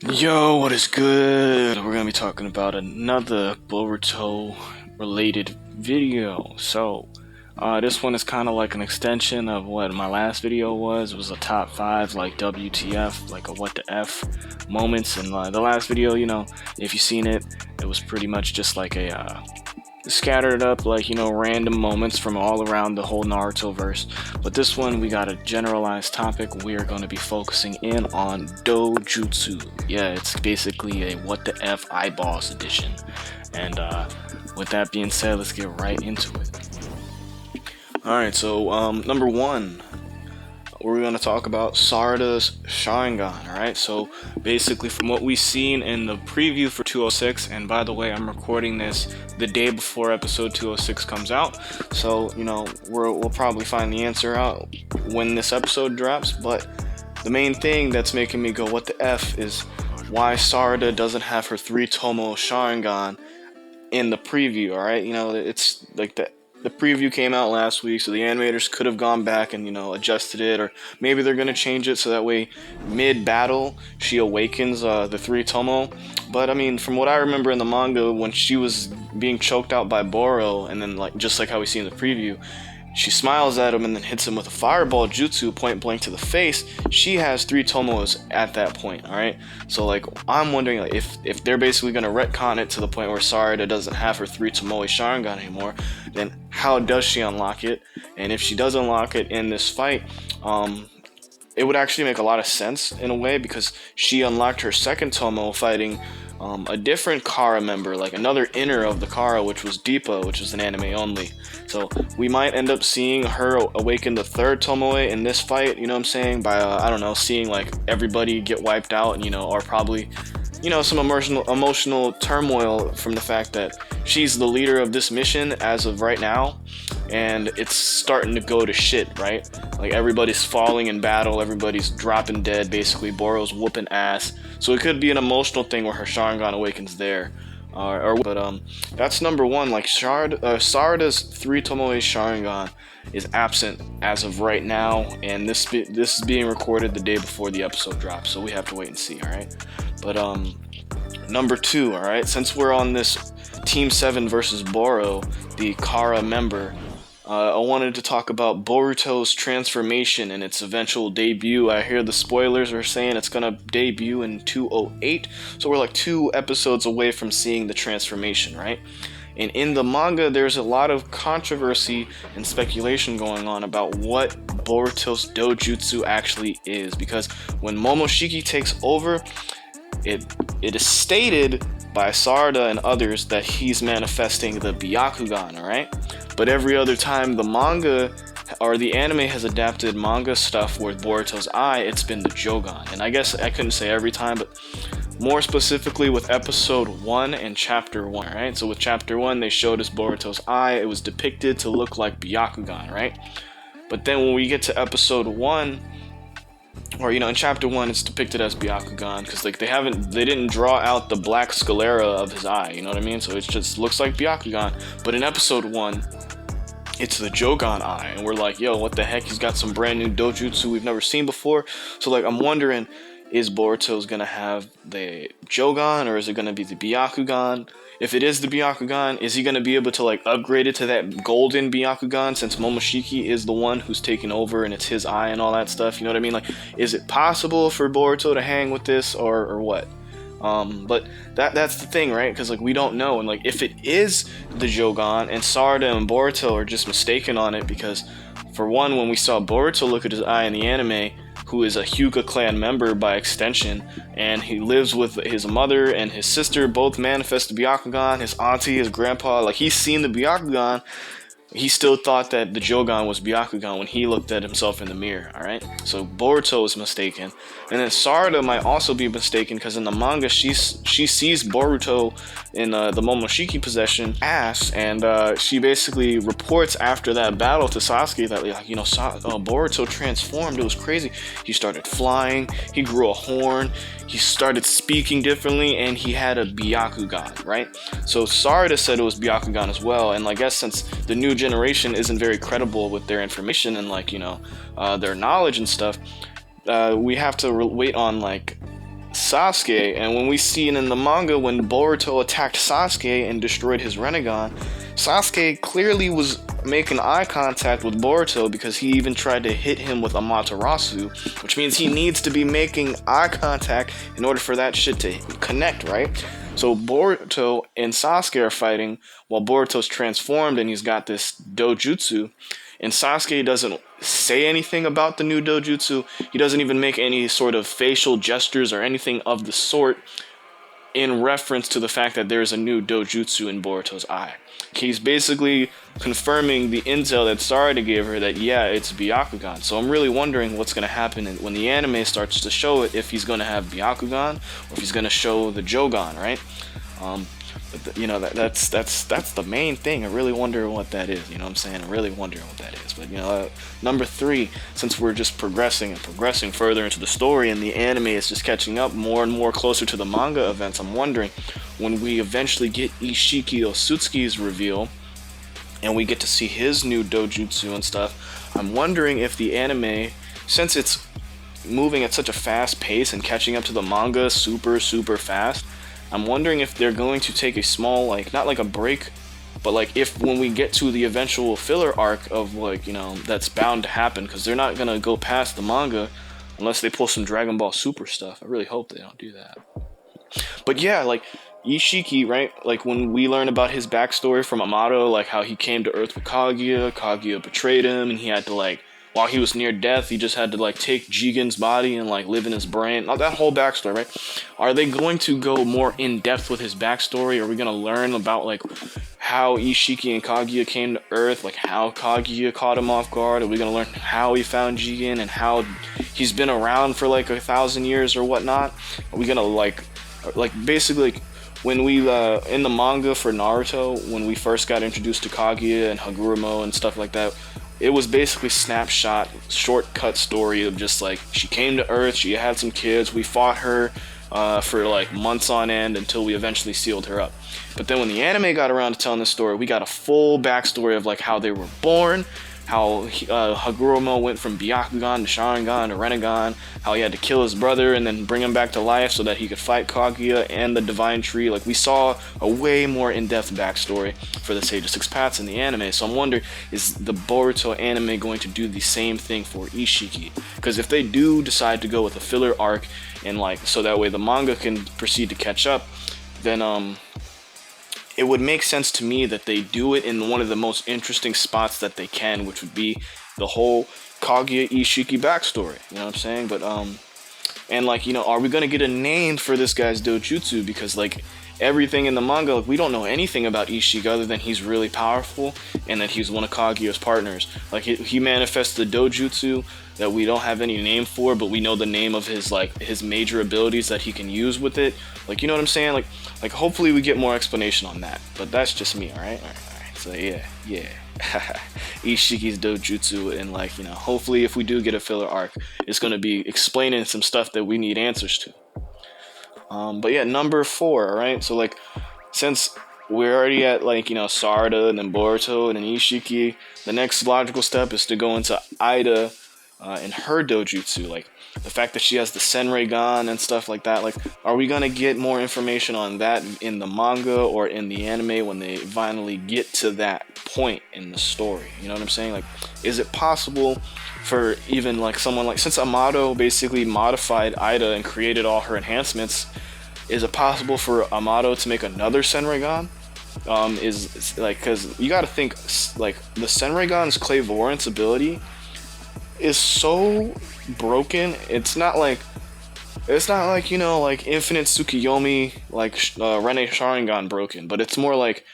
Yo, what is good? We're gonna be talking about another Boruto related video. This one is kind of like an extension of what my last video was. It was a top 5 like WTF, like a what the F moments. And the last video, if you've seen it, it was pretty much just like a scattered up like random moments from all around the whole Naruto verse. But this one we got a generalized topic. We are going to be focusing in on Dojutsu. Yeah, it's basically a what the F eyeballs edition. And with that being said, let's get right into it. Alright, so number one, we're going to talk about Sarda's Sharingan. Alright, so basically from what we've seen in the preview for 206, and by the way, I'm recording this the day before episode 206 comes out, so we'll probably find the answer out when this episode drops. But the main thing that's making me go what the F is why Sarda doesn't have her 3-tomo Sharingan in the preview. Alright, it's like the preview came out last week, so the animators could have gone back and adjusted it, or maybe they're gonna change it so that way mid-battle she awakens the 3-tomo. But I mean, from what I remember in the manga, when she was being choked out by Boro, and then just like how we see in the preview, she smiles at him and then hits him with a fireball jutsu point blank to the face. She has 3 tomos at that point, alright? So I'm wondering if they're basically going to retcon it to the point where Sarada doesn't have her 3 tomoe Sharingan anymore, then how does she unlock it? And if she does unlock it in this fight, it would actually make a lot of sense in a way, because she unlocked her 2nd tomo fighting a different Kara member, like another inner of the Kara, which was Deepa, which is an anime only. So we might end up seeing her awaken the 3rd tomoe in this fight, you know what I'm saying, by I don't know, seeing like everybody get wiped out, or probably some emotional turmoil from the fact that she's the leader of this mission as of right now, and it's starting to go to shit, right? Like everybody's falling in battle, everybody's dropping dead, basically Boro's whooping ass. So it could be an emotional thing where her Sharingan awakens there. But that's number one. Like Sarada's 3 tomoe Sharingan is absent as of right now, and this is being recorded the day before the episode drops, so we have to wait and see. All right, but number 2. All right, since we're on this Team 7 versus Boro, the Kara member, I wanted to talk about Boruto's transformation and its eventual debut. I hear the spoilers are saying it's gonna debut in 208, so we're like 2 episodes away from seeing the transformation, right? And in the manga, there's a lot of controversy and speculation going on about what Boruto's Dojutsu actually is, because when Momoshiki takes over, it is stated by Sarda and others that he's manifesting the Byakugan, alright? But every other time the manga or the anime has adapted manga stuff with Boruto's eye, it's been the Jogan. And I guess I couldn't say every time, but more specifically with episode 1 and chapter 1, right? So with chapter 1, they showed us Boruto's eye. It was depicted to look like Byakugan, right? But then when we get to episode 1, or in chapter 1, it's depicted as Byakugan, because they didn't draw out the black sclera of his eye, you know what I mean? So it just looks like Byakugan. But in episode 1, it's the Jogan eye, and we're like, yo, what the heck? He's got some brand new dojutsu we've never seen before. So I'm wondering, is Boruto's gonna have the Jogan, or is it gonna be the Byakugan? If it is the Byakugan, is he gonna be able to upgrade it to that golden Byakugan, since Momoshiki is the one who's taking over and it's his eye and all that stuff? You know what I mean? Is it possible for Boruto to hang with this, or what? But that's the thing, right? Because we don't know, and if it is the Jogan and Sarda and Boruto are just mistaken on it, because for one, when we saw Boruto look at his eye in the anime, who is a Hyuga clan member by extension, and he lives with his mother and his sister, both manifest the Byakugan, his auntie, his grandpa, he's seen the Byakugan, he still thought that the Jogan was Byakugan when he looked at himself in the mirror, alright? So Boruto is mistaken. And then Sarada might also be mistaken, because in the manga, she sees Boruto in the Momoshiki possession ass, and she basically reports after that battle to Sasuke that, Boruto transformed, it was crazy. He started flying, he grew a horn, he started speaking differently, and he had a Byakugan, right? So Sarada said it was Byakugan as well, and I guess since the new generation isn't very credible with their information and their knowledge and stuff, we have to wait on Sasuke, and when we see it in the manga, when Boruto attacked Sasuke and destroyed his Rinnegan, Sasuke clearly was making eye contact with Boruto because he even tried to hit him with Amaterasu, which means he needs to be making eye contact in order for that shit to connect, right? So Boruto and Sasuke are fighting while Boruto's transformed and he's got this Dojutsu, and Sasuke doesn't say anything about the new Dojutsu. He doesn't even make any sort of facial gestures or anything of the sort in reference to the fact that there's a new Dojutsu in Boruto's eye. He's basically confirming the intel that Sarada gave her that, yeah, it's Byakugan. So I'm really wondering what's going to happen when the anime starts to show it, if he's going to have Byakugan or if he's going to show the Jogan, right? You know, that's the main thing. I really wonder what that is. You know what I'm saying? I'm really wondering what that is. But, you know, number 3, since we're just progressing further into the story and the anime is just catching up more and more closer to the manga events, I'm wondering when we eventually get Ishikiyosuki's reveal and we get to see his new dojutsu and stuff, I'm wondering if the anime, since it's moving at such a fast pace and catching up to the manga super fast, I'm wondering if they're going to take a small, like, not like a break, but like if when we get to the eventual filler arc of, like, you know, that's bound to happen, because they're not going to go past the manga unless they pull some Dragon Ball Super stuff. I really hope they don't do that. But yeah, like, Ishiki, right? Like, when we learn about his backstory from Amato, like how he came to Earth with Kaguya betrayed him, and he had to, like, while he was near death, he just had to, like, take Jigen's body and, like, live in his brain. Not that whole backstory, right? Are they going to go more in depth with his backstory? Are we going to learn about, like, how Ishiki and Kaguya came to Earth? Like, how Kaguya caught him off guard? Are we going to learn how he found Jigen and how he's been around for, like, 1,000 years or whatnot? Are we going to, like, basically, like, when we, in the manga for Naruto, when we first got introduced to Kaguya and Hagoromo and stuff like that, it was basically snapshot, shortcut story of just, like, she came to Earth, she had some kids, we fought her for, like, months on end until we eventually sealed her up. But then when the anime got around to telling the story, we got a full backstory of, like, how they were born, how Hagoromo went from Byakugan to Sharingan to Rinnegan, how he had to kill his brother and then bring him back to life so that he could fight Kaguya and the Divine Tree. Like, we saw a way more in-depth backstory for the Sage of Six Paths in the anime. So I'm wondering, is the Boruto anime going to do the same thing for Ishiki? Because if they do decide to go with a filler arc and, like, so that way the manga can proceed to catch up, then it would make sense to me that they do it in one of the most interesting spots that they can, which would be the whole Kaguya Ishiki backstory. You know what I'm saying? But, and, like, you know, are we going to get a name for this guy's dojutsu? Because, like, everything in the manga, like, we don't know anything about Ishiki other than he's really powerful and that he's one of Kaguya's partners. Like, he manifests the dojutsu that we don't have any name for, but we know the name of his, like, his major abilities that he can use with it. Like, you know what I'm saying? Like hopefully we get more explanation on that. But that's just me, alright? Alright. So yeah. Ishiki's dojutsu, and, like, you know, hopefully if we do get a filler arc, it's gonna be explaining some stuff that we need answers to. But yeah, number 4, alright? So, like, since we're already at, like, you know, Sarda and then Boruto and then Ishiki, the next logical step is to go into Ida and her dojutsu, like the fact that she has the Senreigan and stuff like that. Like, are we gonna get more information on that in the manga or in the anime when they finally get to that point in the story? You know what I'm saying? Like, is it possible for even, like, someone like, since Amato basically modified Ida and created all her enhancements, is it possible for Amato to make another Senreigan? Is like, because you gotta think, like, the Senreigan's clairvoyance ability is so broken. It's not like, you know, like Infinite Tsukiyomi, like Rene Sharingan broken, but it's more like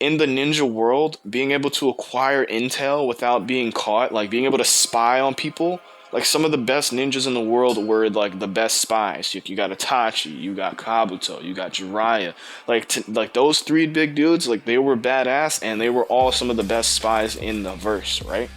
in the ninja world, being able to acquire intel without being caught, like being able to spy on people. Like, some of the best ninjas in the world were, like, the best spies. You got Itachi, you got Kabuto, you got Jiraiya. Like those 3 big dudes, like, they were badass, and they were all some of the best spies in the verse, right?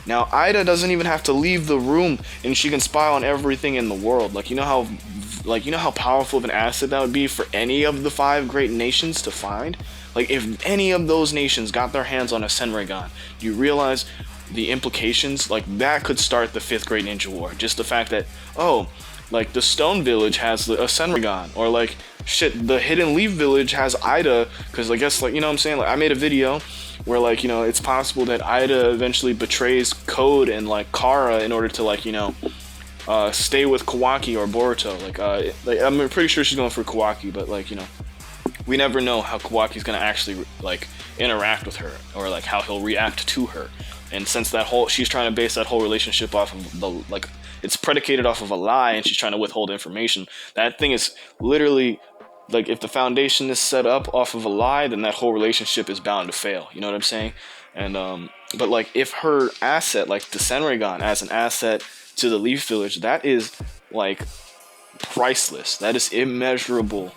Now, Ida doesn't even have to leave the room, and she can spy on everything in the world. Like, you know how powerful of an asset that would be for any of the 5 great nations to find? Like, if any of those nations got their hands on a Senreigan, do you realize the implications? Like, that could start the 5th Great Ninja War. Just the fact that, oh, like the Stone Village has a Senrigan, or like shit, the Hidden Leaf Village has Ida, because I guess, like, you know what I'm saying, like I made a video where, like, you know, it's possible that Ida eventually betrays Code and like Kara in order to, like, you know, stay with Kawaki or Boruto. Like I'm pretty sure she's going for Kawaki, but, like, you know, we never know how Kawaki's gonna actually like interact with her, or like how he'll react to her. And since that whole, she's trying to base that whole relationship off of the, like, it's predicated off of a lie, and she's trying to withhold information. That thing is literally, like, if the foundation is set up off of a lie, then that whole relationship is bound to fail. You know what I'm saying? And but like, if her asset, like the Senrigan as an asset to the Leaf Village, that is like priceless. That is immeasurable.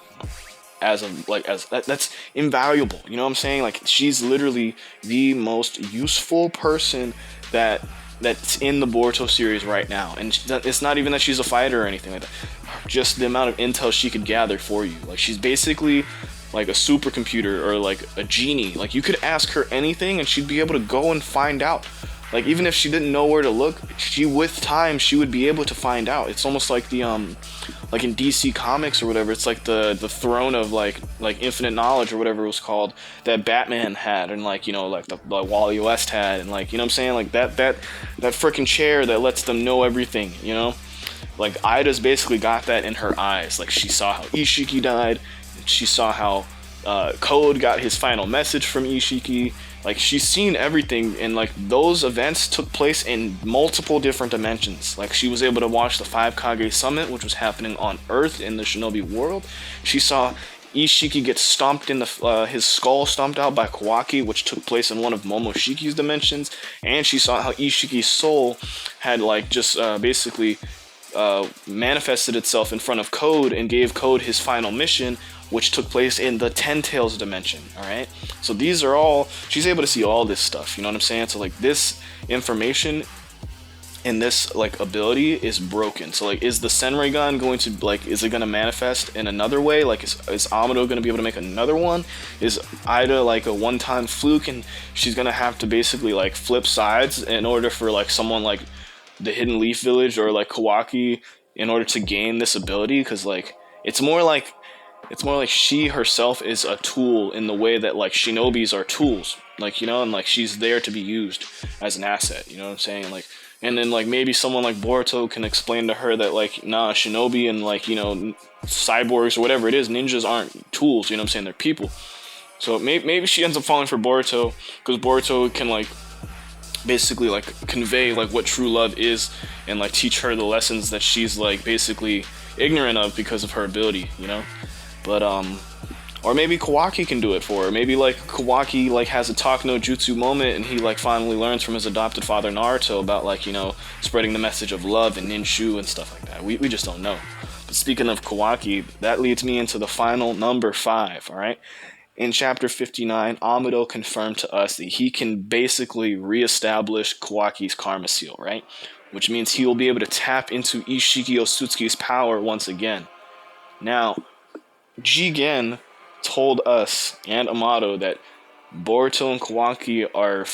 That's invaluable. You know what I'm saying? Like, she's literally the most useful person that's in the Boruto series right now. And it's not even that she's a fighter or anything like that. Just the amount of intel she could gather for you. Like, she's basically like a supercomputer, or like a genie. Like, you could ask her anything and she'd be able to go and find out. Like, even if she didn't know where to look, with time, she would be able to find out. It's almost like the, like in DC Comics or whatever, it's like the throne of, like infinite knowledge or whatever it was called, that Batman had, and, like, you know, like the Wally West had, and, like, you know what I'm saying? Like, that freaking chair that lets them know everything, you know? Like, Ida's basically got that in her eyes. Like, she saw how Ishiki died, she saw how Code got his final message from Ishiki. Like, she's seen everything, and, like, those events took place in multiple different dimensions. Like, she was able to watch the 5 Kage Summit, which was happening on Earth in the Shinobi world. She saw Ishiki get stomped in the his skull stomped out by Kawaki, which took place in one of Momoshiki's dimensions. And she saw how Ishiki's soul had, like, just basically manifested itself in front of Code and gave Code his final mission, which took place in the Ten Tails dimension. All right, so these are all, she's able to see all this stuff, you know what I'm saying? So, like, this information and this, like, ability is broken. So, like, is the Senrigan going to, like, is it going to manifest in another way? Like, is Amado going to be able to make another one? Is Ida, like, a one-time fluke, and she's going to have to basically, like, flip sides in order for, like, someone like the Hidden Leaf Village or, like, Kawaki in order to gain this ability? Because, like, it's more like she herself is a tool, in the way that, like, shinobis are tools, like, you know, and, like, she's there to be used as an asset, you know what I'm saying? Like, and then, like, maybe someone like Boruto can explain to her that, like, nah, shinobi and, like, you know, cyborgs or whatever it is, ninjas aren't tools, you know what I'm saying? They're people. So maybe she ends up falling for Boruto, because Boruto can, like, basically, like, convey, like, what true love is, and, like, teach her the lessons that she's, like, basically ignorant of because of her ability, you know? But, or maybe Kawaki can do it for her. Maybe, like, Kawaki, like, has a talk no jutsu moment, and he, like, finally learns from his adopted father Naruto about, like, you know, spreading the message of love and ninshu and stuff like that. We just don't know. But speaking of Kawaki, that leads me into the final number 5, alright? In chapter 59, Amado confirmed to us that he can basically reestablish Kawaki's karma seal, right? Which means he will be able to tap into Ishikiyosuki's power once again. Now, Jigen told us and Amado that Boruto and Kawaki are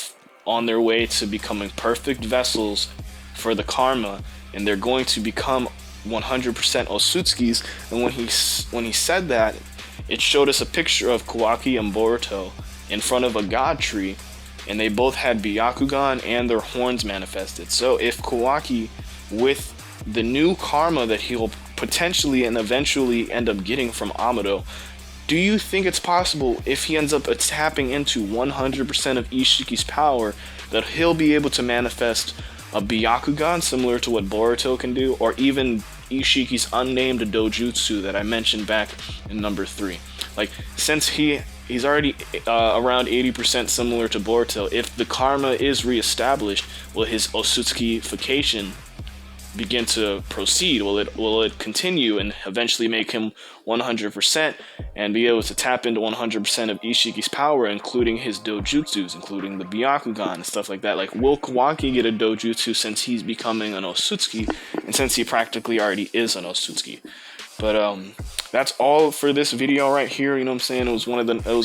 on their way to becoming perfect vessels for the karma, and they're going to become 100% Osutsukis. And when he said that, it showed us a picture of Kawaki and Boruto in front of a god tree, and they both had Byakugan and their horns manifested. So if Kawaki, with the new karma that he'll potentially and eventually end up getting from Amado, do you think it's possible, if he ends up tapping into 100% of Ishiki's power, that he'll be able to manifest a Byakugan similar to what Boruto can do, or even Ishiki's unnamed Dojutsu that I mentioned back in number 3? Like, since he's already around 80% similar to Boruto, if the karma is reestablished, will his Osutsukification begin to proceed? Will it continue and eventually make him 100% and be able to tap into 100% of Ishiki's power, including his dojutsus, including the Byakugan and stuff like that? Like, will Kawaki get a dojutsu since he's becoming an Osutsuki, and since he practically already is an Osutsuki? But that's all for this video right here. You know what I'm saying? It was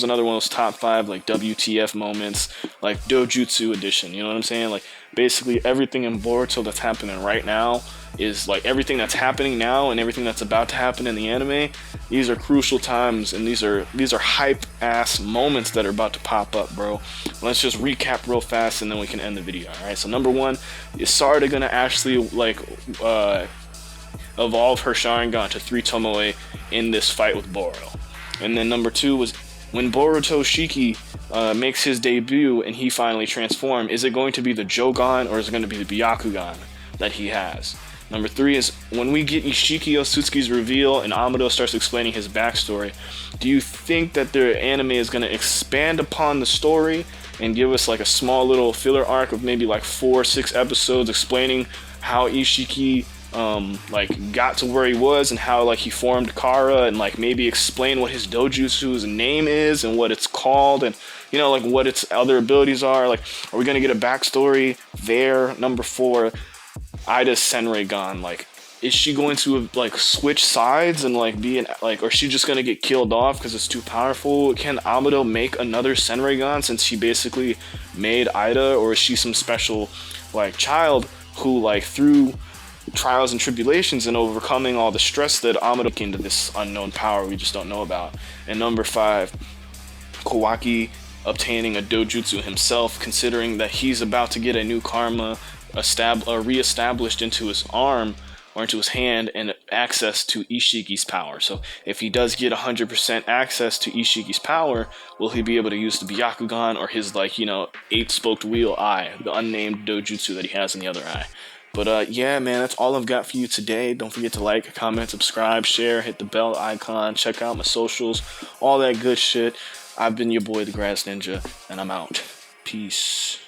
another one of those top 5 like WTF moments, like Dojutsu edition. You know what I'm saying? Like, basically everything in Boruto that's happening right now is like everything that's happening now and everything that's about to happen in the anime. These are crucial times, and these are hype ass moments that are about to pop up, bro. Let's just recap real fast and then we can end the video. All right, so number one, is Sarda gonna actually like evolve her Sharingan to 3 Tomoe in this fight with Boruto? And then number two was when Borutoshiki makes his debut and he finally transformed, is it going to be the Jogan or is it going to be the Byakugan that he has? Number three is when we get Ishikiyosuki's reveal and Amado starts explaining his backstory, do you think that their anime is going to expand upon the story and give us like a small little filler arc of maybe like 4 or 6 episodes explaining how Ishiki like got to where he was and how like he formed Kara, and like maybe explain what his Dojutsu's name is and what it's called, and you know, like what its other abilities are? Like, are we gonna get a backstory there? Number four, Ida's Senreigan, like, is she going to like switch sides and like be an like, or is she just gonna get killed off because it's too powerful? Can Amado make another Senreigan since he basically made Ida, or is she some special like child who like through trials and tribulations and overcoming all the stress that Amado came to this unknown power we just don't know about? And number five, Kawaki obtaining a Dojutsu himself, considering that he's about to get a new karma re-established into his arm or into his hand and access to Ishiki's power. So if he does get 100% access to Ishiki's power, will he be able to use the Byakugan or his, like, you know, 8-spoked wheel eye, the unnamed Dojutsu that he has in the other eye? But yeah, man, that's all I've got for you today. Don't forget to like, comment, subscribe, share, hit the bell icon, check out my socials, all that good shit. I've been your boy, the Grass Ninja, and I'm out. Peace.